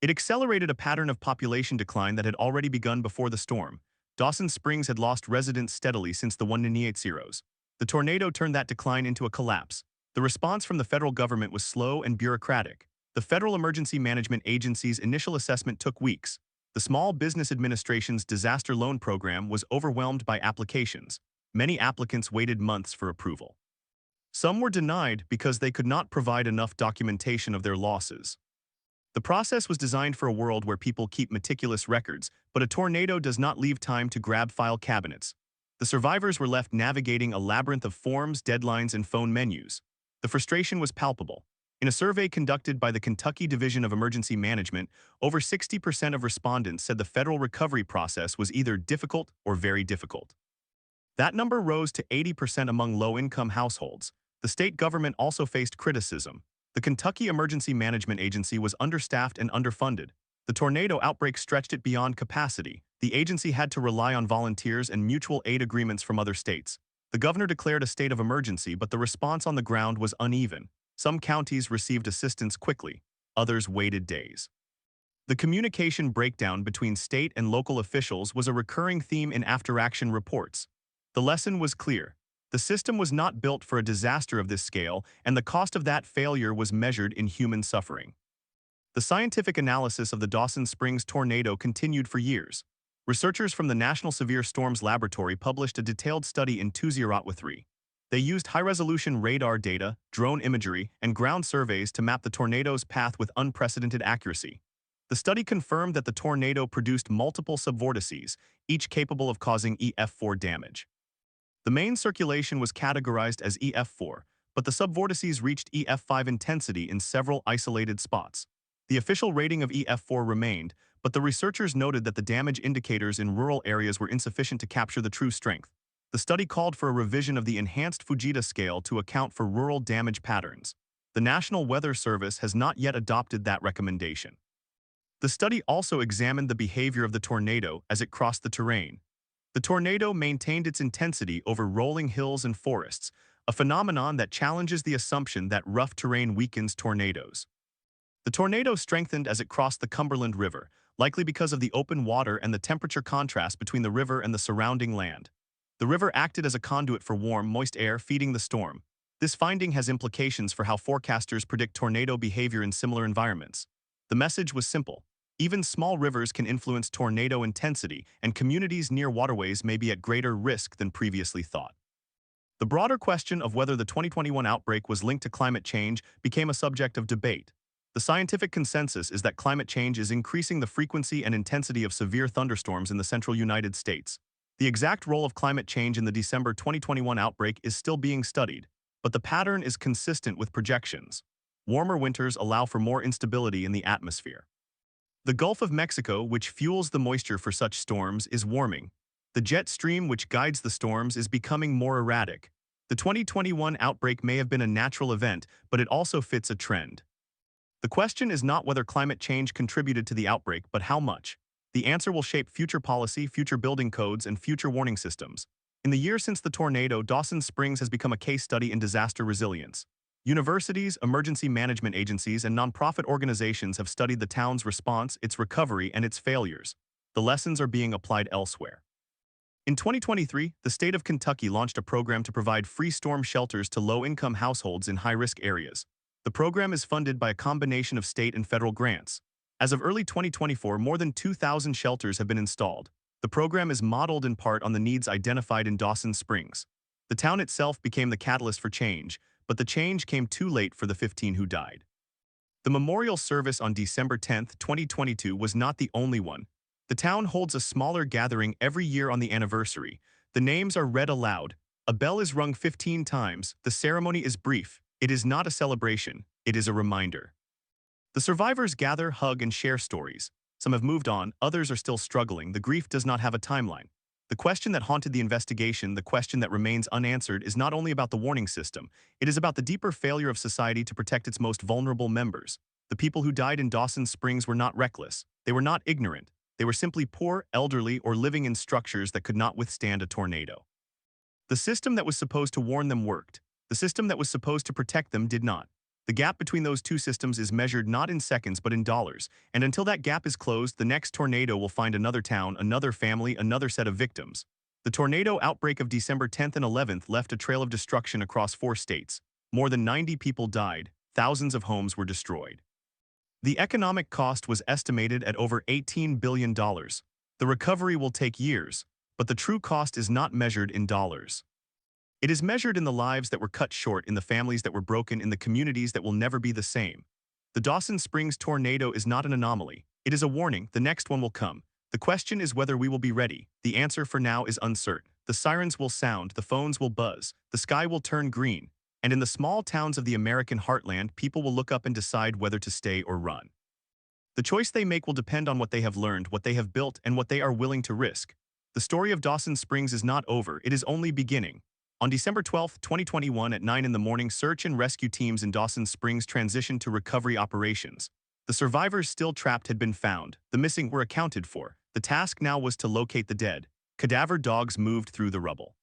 It accelerated a pattern of population decline that had already begun before the storm. Dawson Springs had lost residents steadily since the 1980s. The tornado turned that decline into a collapse. The response from the federal government was slow and bureaucratic. The Federal Emergency Management Agency's initial assessment took weeks. The Small Business Administration's disaster loan program was overwhelmed by applications. Many applicants waited months for approval. Some were denied because they could not provide enough documentation of their losses. The process was designed for a world where people keep meticulous records, but a tornado does not leave time to grab file cabinets. The survivors were left navigating a labyrinth of forms, deadlines, and phone menus. The frustration was palpable. In a survey conducted by the Kentucky Division of Emergency Management, over 60% of respondents said the federal recovery process was either difficult or very difficult. That number rose to 80% among low-income households. The state government also faced criticism. The Kentucky Emergency Management Agency was understaffed and underfunded. The tornado outbreak stretched it beyond capacity. The agency had to rely on volunteers and mutual aid agreements from other states. The governor declared a state of emergency, but the response on the ground was uneven. Some counties received assistance quickly. Others waited days. The communication breakdown between state and local officials was a recurring theme in after-action reports. The lesson was clear. The system was not built for a disaster of this scale, and the cost of that failure was measured in human suffering. The scientific analysis of the Dawson Springs tornado continued for years. Researchers from the National Severe Storms Laboratory published a detailed study in 2003. They used high-resolution radar data, drone imagery, and ground surveys to map the tornado's path with unprecedented accuracy. The study confirmed that the tornado produced multiple subvortices, each capable of causing EF4 damage. The main circulation was categorized as EF4, but the subvortices reached EF5 intensity in several isolated spots. The official rating of EF4 remained, but the researchers noted that the damage indicators in rural areas were insufficient to capture the true strength. The study called for a revision of the enhanced Fujita scale to account for rural damage patterns. The National Weather Service has not yet adopted that recommendation. The study also examined the behavior of the tornado as it crossed the terrain. The tornado maintained its intensity over rolling hills and forests, a phenomenon that challenges the assumption that rough terrain weakens tornadoes. The tornado strengthened as it crossed the Cumberland River, likely because of the open water and the temperature contrast between the river and the surrounding land. The river acted as a conduit for warm, moist air feeding the storm. This finding has implications for how forecasters predict tornado behavior in similar environments. The message was simple. Even small rivers can influence tornado intensity, and communities near waterways may be at greater risk than previously thought. The broader question of whether the 2021 outbreak was linked to climate change became a subject of debate. The scientific consensus is that climate change is increasing the frequency and intensity of severe thunderstorms in the central United States. The exact role of climate change in the December 2021 outbreak is still being studied, but the pattern is consistent with projections. Warmer winters allow for more instability in the atmosphere. The Gulf of Mexico, which fuels the moisture for such storms, is warming. The jet stream which guides the storms is becoming more erratic. The 2021 outbreak may have been a natural event, but it also fits a trend. The question is not whether climate change contributed to the outbreak, but how much. The answer will shape future policy, future building codes, and future warning systems. In the year since the tornado, Dawson Springs has become a case study in disaster resilience. Universities, emergency management agencies, and nonprofit organizations have studied the town's response, its recovery, and its failures. The lessons are being applied elsewhere. In 2023, the state of Kentucky launched a program to provide free storm shelters to low-income households in high-risk areas. The program is funded by a combination of state and federal grants. As of early 2024, more than 2,000 shelters have been installed. The program is modeled in part on the needs identified in Dawson Springs. The town itself became the catalyst for change, but the change came too late for the 15 who died. The memorial service on December 10, 2022 was not the only one. The town holds a smaller gathering every year on the anniversary. The names are read aloud. A bell is rung 15 times. The ceremony is brief. It is not a celebration. It is a reminder. The survivors gather, hug, and share stories. Some have moved on, others are still struggling. The grief does not have a timeline. The question that haunted the investigation, the question that remains unanswered, is not only about the warning system. It is about the deeper failure of society to protect its most vulnerable members. The people who died in Dawson Springs were not reckless. They were not ignorant. They were simply poor, elderly, or living in structures that could not withstand a tornado. The system that was supposed to warn them worked. The system that was supposed to protect them did not. The gap between those two systems is measured not in seconds but in dollars, and until that gap is closed, the next tornado will find another town, another family, another set of victims. The tornado outbreak of December 10th and 11th left a trail of destruction across 4 states. More than 90 people died, thousands of homes were destroyed. The economic cost was estimated at over $18 billion. The recovery will take years, but the true cost is not measured in dollars. It is measured in the lives that were cut short, in the families that were broken, in the communities that will never be the same. The Dawson Springs tornado is not an anomaly. It is a warning. The next one will come. The question is whether we will be ready. The answer for now is uncertain. The sirens will sound, the phones will buzz, the sky will turn green. And in the small towns of the American heartland, people will look up and decide whether to stay or run. The choice they make will depend on what they have learned, what they have built, and what they are willing to risk. The story of Dawson Springs is not over, it is only beginning. On December 12, 2021 at 9 in the morning, search and rescue teams in Dawson Springs transitioned to recovery operations. The survivors still trapped had been found, the missing were accounted for. The task now was to locate the dead. Cadaver dogs moved through the rubble.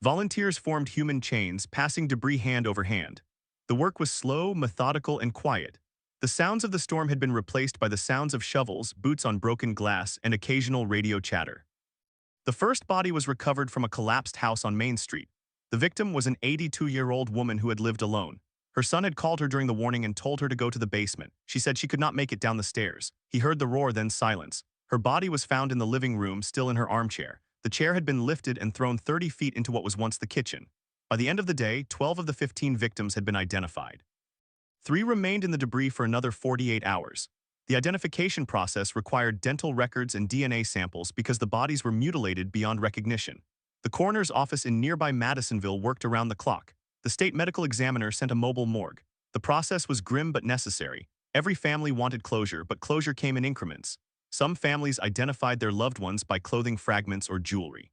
Volunteers formed human chains, passing debris hand over hand. The work was slow, methodical, and quiet. The sounds of the storm had been replaced by the sounds of shovels, boots on broken glass, and occasional radio chatter. The first body was recovered from a collapsed house on Main Street. The victim was an 82-year-old woman who had lived alone. Her son had called her during the warning and told her to go to the basement. She said she could not make it down the stairs. He heard the roar, then silence. Her body was found in the living room, still in her armchair. The chair had been lifted and thrown 30 feet into what was once the kitchen. By the end of the day, 12 of the 15 victims had been identified. 3 remained in the debris for another 48 hours. The identification process required dental records and DNA samples because the bodies were mutilated beyond recognition. The coroner's office in nearby Madisonville worked around the clock. The state medical examiner sent a mobile morgue. The process was grim but necessary. Every family wanted closure, but closure came in increments. Some families identified their loved ones by clothing fragments or jewelry.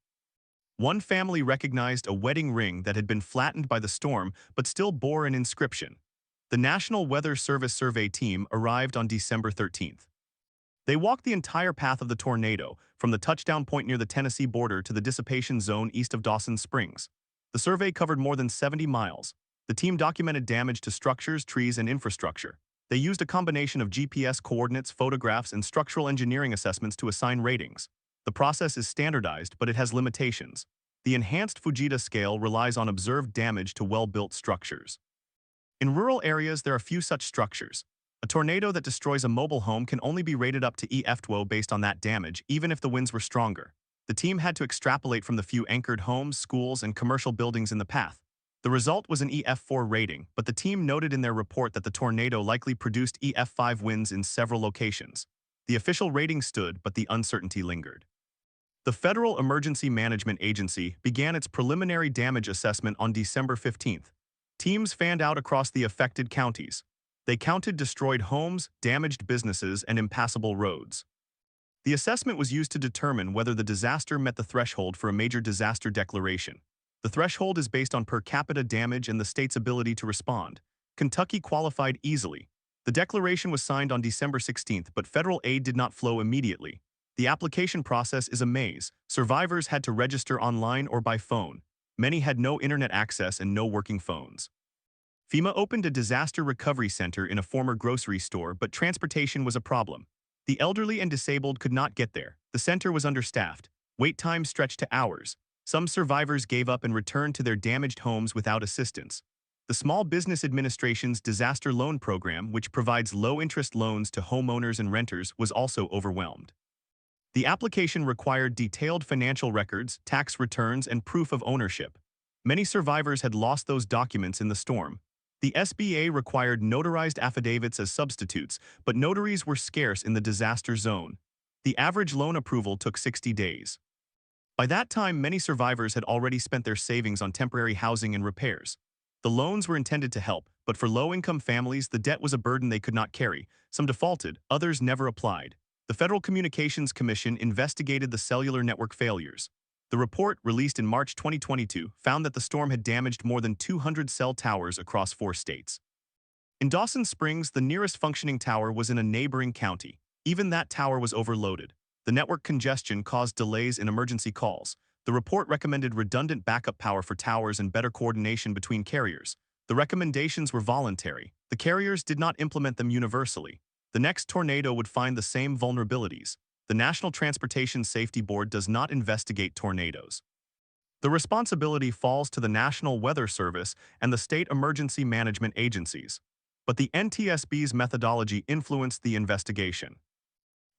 One family recognized a wedding ring that had been flattened by the storm but still bore an inscription. The National Weather Service survey team arrived on December 13th. They walked the entire path of the tornado, from the touchdown point near the Tennessee border to the dissipation zone east of Dawson Springs. The survey covered more than 70 miles. The team documented damage to structures, trees, and infrastructure. They used a combination of GPS coordinates, photographs, and structural engineering assessments to assign ratings. The process is standardized, but it has limitations. The enhanced Fujita scale relies on observed damage to well-built structures. In rural areas, there are few such structures. A tornado that destroys a mobile home can only be rated up to EF2 based on that damage, even if the winds were stronger. The team had to extrapolate from the few anchored homes, schools, and commercial buildings in the path. The result was an EF4 rating, but the team noted in their report that the tornado likely produced EF5 winds in several locations. The official rating stood, but the uncertainty lingered. The Federal Emergency Management Agency began its preliminary damage assessment on December 15th. Teams fanned out across the affected counties. They counted destroyed homes, damaged businesses, and impassable roads. The assessment was used to determine whether the disaster met the threshold for a major disaster declaration. The threshold is based on per capita damage and the state's ability to respond. Kentucky qualified easily. The declaration was signed on December 16th, but federal aid did not flow immediately. The application process is a maze. Survivors had to register online or by phone. Many had no internet access and no working phones. FEMA opened a disaster recovery center in a former grocery store, but transportation was a problem. The elderly and disabled could not get there. The center was understaffed. Wait times stretched to hours. Some survivors gave up and returned to their damaged homes without assistance. The Small Business Administration's disaster loan program, which provides low-interest loans to homeowners and renters, was also overwhelmed. The application required detailed financial records, tax returns, and proof of ownership. Many survivors had lost those documents in the storm. The SBA required notarized affidavits as substitutes, but notaries were scarce in the disaster zone. The average loan approval took 60 days. By that time, many survivors had already spent their savings on temporary housing and repairs. The loans were intended to help, but for low-income families, the debt was a burden they could not carry. Some defaulted, others never applied. The Federal Communications Commission investigated the cellular network failures. The report, released in March 2022, found that the storm had damaged more than 200 cell towers across 4 states. In Dawson Springs, the nearest functioning tower was in a neighboring county. Even that tower was overloaded. The network congestion caused delays in emergency calls. The report recommended redundant backup power for towers and better coordination between carriers. The recommendations were voluntary. The carriers did not implement them universally. The next tornado would find the same vulnerabilities. The National Transportation Safety Board does not investigate tornadoes. The responsibility falls to the National Weather Service and the state emergency management agencies. But the NTSB's methodology influenced the investigation.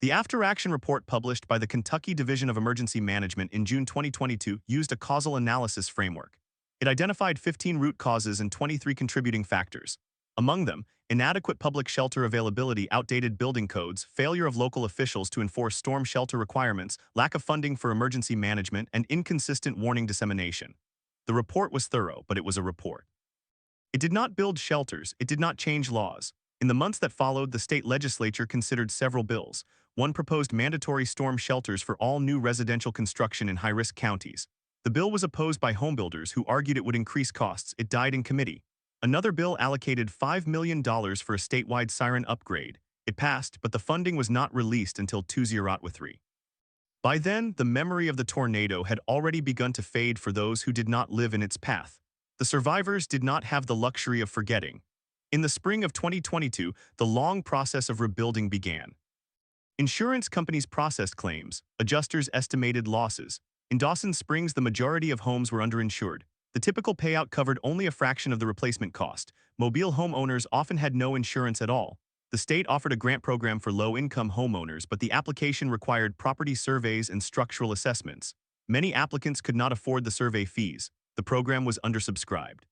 The after-action report published by the Kentucky Division of Emergency Management in June 2022 used a causal analysis framework. It identified 15 root causes and 23 contributing factors. Among them, inadequate public shelter availability, outdated building codes, failure of local officials to enforce storm shelter requirements, lack of funding for emergency management, and inconsistent warning dissemination. The report was thorough, but it was a report. It did not build shelters, it did not change laws. In the months that followed, the state legislature considered several bills. One proposed mandatory storm shelters for all new residential construction in high-risk counties. The bill was opposed by homebuilders who argued it would increase costs. It died in committee. Another bill allocated $5 million for a statewide siren upgrade. It passed, but the funding was not released until 2003. By then, the memory of the tornado had already begun to fade for those who did not live in its path. The survivors did not have the luxury of forgetting. In the spring of 2022, the long process of rebuilding began. Insurance companies processed claims, adjusters estimated losses. In Dawson Springs, the majority of homes were underinsured. The typical payout covered only a fraction of the replacement cost. Mobile homeowners often had no insurance at all. The state offered a grant program for low-income homeowners, but the application required property surveys and structural assessments. Many applicants could not afford the survey fees. The program was undersubscribed.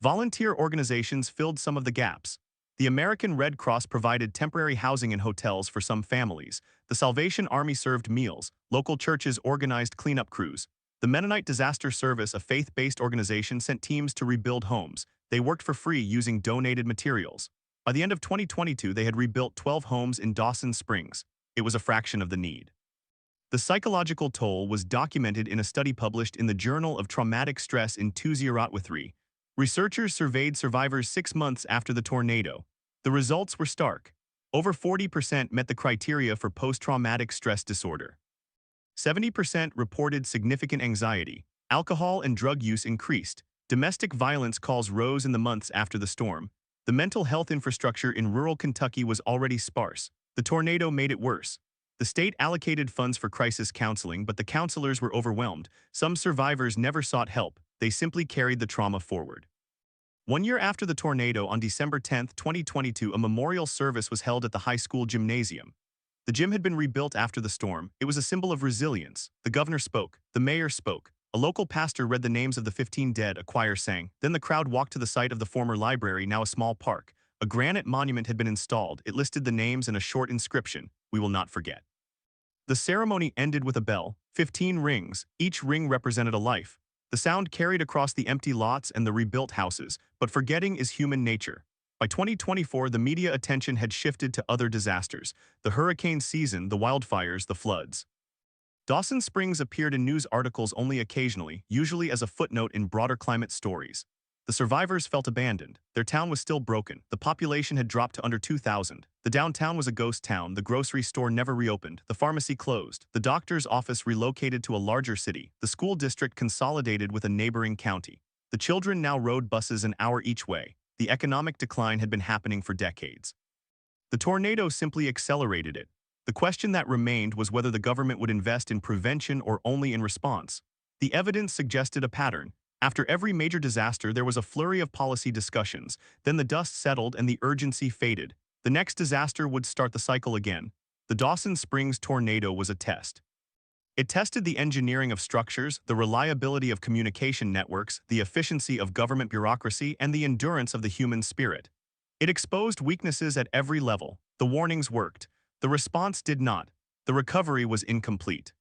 Volunteer organizations filled some of the gaps. The American Red Cross provided temporary housing and hotels for some families. The Salvation Army served meals. Local churches organized cleanup crews. The Mennonite Disaster Service, a faith-based organization, sent teams to rebuild homes. They worked for free using donated materials. By the end of 2022, they had rebuilt 12 homes in Dawson Springs. It was a fraction of the need. The psychological toll was documented in a study published in the Journal of Traumatic Stress in 2003. Researchers surveyed survivors 6 months after the tornado. The results were stark. Over 40% met the criteria for post-traumatic stress disorder. 70% reported significant anxiety. Alcohol and drug use increased. Domestic violence calls rose in the months after the storm. The mental health infrastructure in rural Kentucky was already sparse. The tornado made it worse. The state allocated funds for crisis counseling, but the counselors were overwhelmed. Some survivors never sought help. They simply carried the trauma forward. 1 year after the tornado, on December 10, 2022, a memorial service was held at the high school gymnasium. The gym had been rebuilt after the storm. It was a symbol of resilience. The governor spoke. The mayor spoke. A local pastor read the names of the 15 dead. A choir sang. Then the crowd walked to the site of the former library, now a small park. A granite monument had been installed. It listed the names and a short inscription: "We will not forget." The ceremony ended with a bell. 15 rings. Each ring represented a life. The sound carried across the empty lots and the rebuilt houses, but forgetting is human nature. By 2024, the media attention had shifted to other disasters: the hurricane season, the wildfires, the floods. Dawson Springs appeared in news articles only occasionally, usually as a footnote in broader climate stories. The survivors felt abandoned. Their town was still broken. The population had dropped to under 2,000. The downtown was a ghost town. The grocery store never reopened. The pharmacy closed. The doctor's office relocated to a larger city. The school district consolidated with a neighboring county. The children now rode buses an hour each way. The economic decline had been happening for decades. The tornado simply accelerated it. The question that remained was whether the government would invest in prevention or only in response. The evidence suggested a pattern. After every major disaster, there was a flurry of policy discussions. Then the dust settled and the urgency faded. The next disaster would start the cycle again. The Dawson Springs tornado was a test. It tested the engineering of structures, the reliability of communication networks, the efficiency of government bureaucracy, and the endurance of the human spirit. It exposed weaknesses at every level. The warnings worked. The response did not. The recovery was incomplete.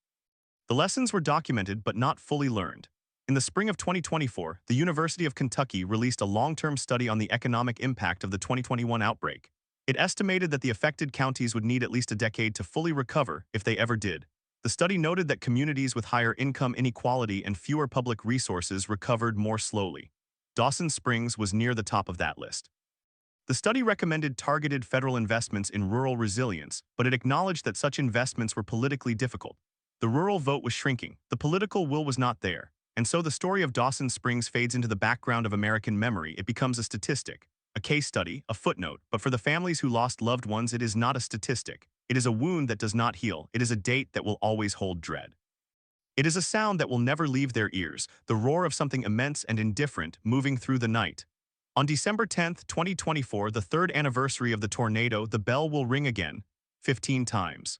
The lessons were documented but not fully learned. In the spring of 2024, the University of Kentucky released a long-term study on the economic impact of the 2021 outbreak. It estimated that the affected counties would need at least a decade to fully recover, if they ever did. The study noted that communities with higher income inequality and fewer public resources recovered more slowly. Dawson Springs was near the top of that list. The study recommended targeted federal investments in rural resilience, but it acknowledged that such investments were politically difficult. The rural vote was shrinking. The political will was not there. And so the story of Dawson Springs fades into the background of American memory. It becomes a statistic, a case study, a footnote. But for the families who lost loved ones, it is not a statistic. It is a wound that does not heal. It is a date that will always hold dread. It is a sound that will never leave their ears, the roar of something immense and indifferent moving through the night. On December 10, 2024, the third anniversary of the tornado, the bell will ring again, 15 times.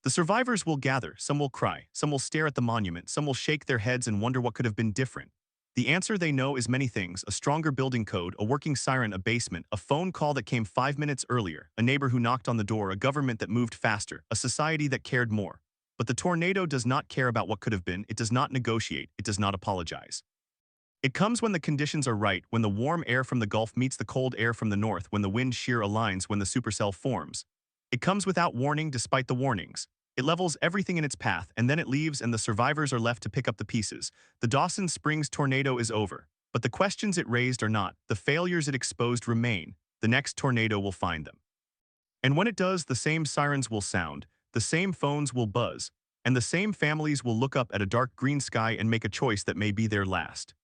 The survivors will gather. Some will cry. Some will stare at the monument. Some will shake their heads and wonder what could have been different. The answer they know is many things: a stronger building code, a working siren, a basement, a phone call that came 5 minutes earlier, a neighbor who knocked on the door, a government that moved faster, a society that cared more. But the tornado does not care about what could have been. It does not negotiate. It does not apologize. It comes when the conditions are right, when the warm air from the Gulf meets the cold air from the north, when the wind shear aligns, when the supercell forms. It comes without warning despite the warnings. It levels everything in its path, and then it leaves and the survivors are left to pick up the pieces. The Dawson Springs tornado is over. But the questions it raised are not. The failures it exposed remain. The next tornado will find them. And when it does, the same sirens will sound, the same phones will buzz, and the same families will look up at a dark green sky and make a choice that may be their last.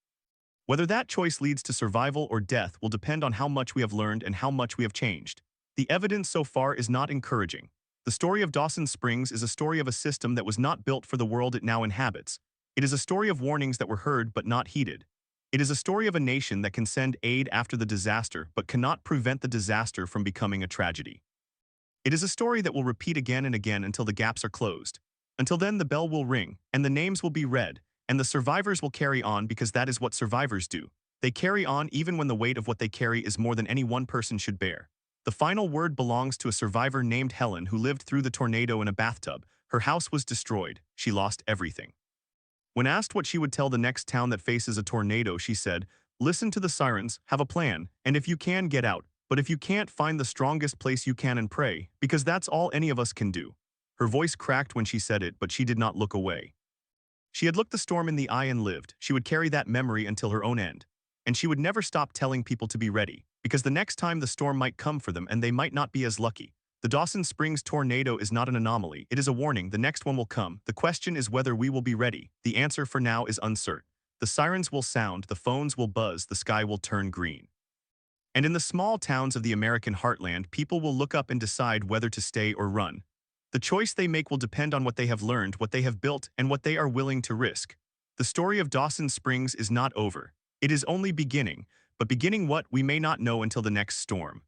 Whether that choice leads to survival or death will depend on how much we have learned and how much we have changed. The evidence so far is not encouraging. The story of Dawson Springs is a story of a system that was not built for the world it now inhabits. It is a story of warnings that were heard but not heeded. It is a story of a nation that can send aid after the disaster but cannot prevent the disaster from becoming a tragedy. It is a story that will repeat again and again until the gaps are closed. Until then, the bell will ring, and the names will be read, and the survivors will carry on because that is what survivors do. They carry on even when the weight of what they carry is more than any one person should bear. The final word belongs to a survivor named Helen who lived through the tornado in a bathtub. Her house was destroyed. She lost everything. When asked what she would tell the next town that faces a tornado, she said, "Listen to the sirens, have a plan, and if you can, get out. But if you can't, find the strongest place you can and pray, because that's all any of us can do." Her voice cracked when she said it, but she did not look away. She had looked the storm in the eye and lived. She would carry that memory until her own end. And she would never stop telling people to be ready, because the next time the storm might come for them and they might not be as lucky. The Dawson Springs tornado is not an anomaly. It is a warning. The next one will come. The question is whether we will be ready. The answer for now is uncertain. The sirens will sound, the phones will buzz, the sky will turn green. And in the small towns of the American heartland, people will look up and decide whether to stay or run. The choice they make will depend on what they have learned, what they have built, and what they are willing to risk. The story of Dawson Springs is not over. It is only beginning, but beginning what we may not know until the next storm.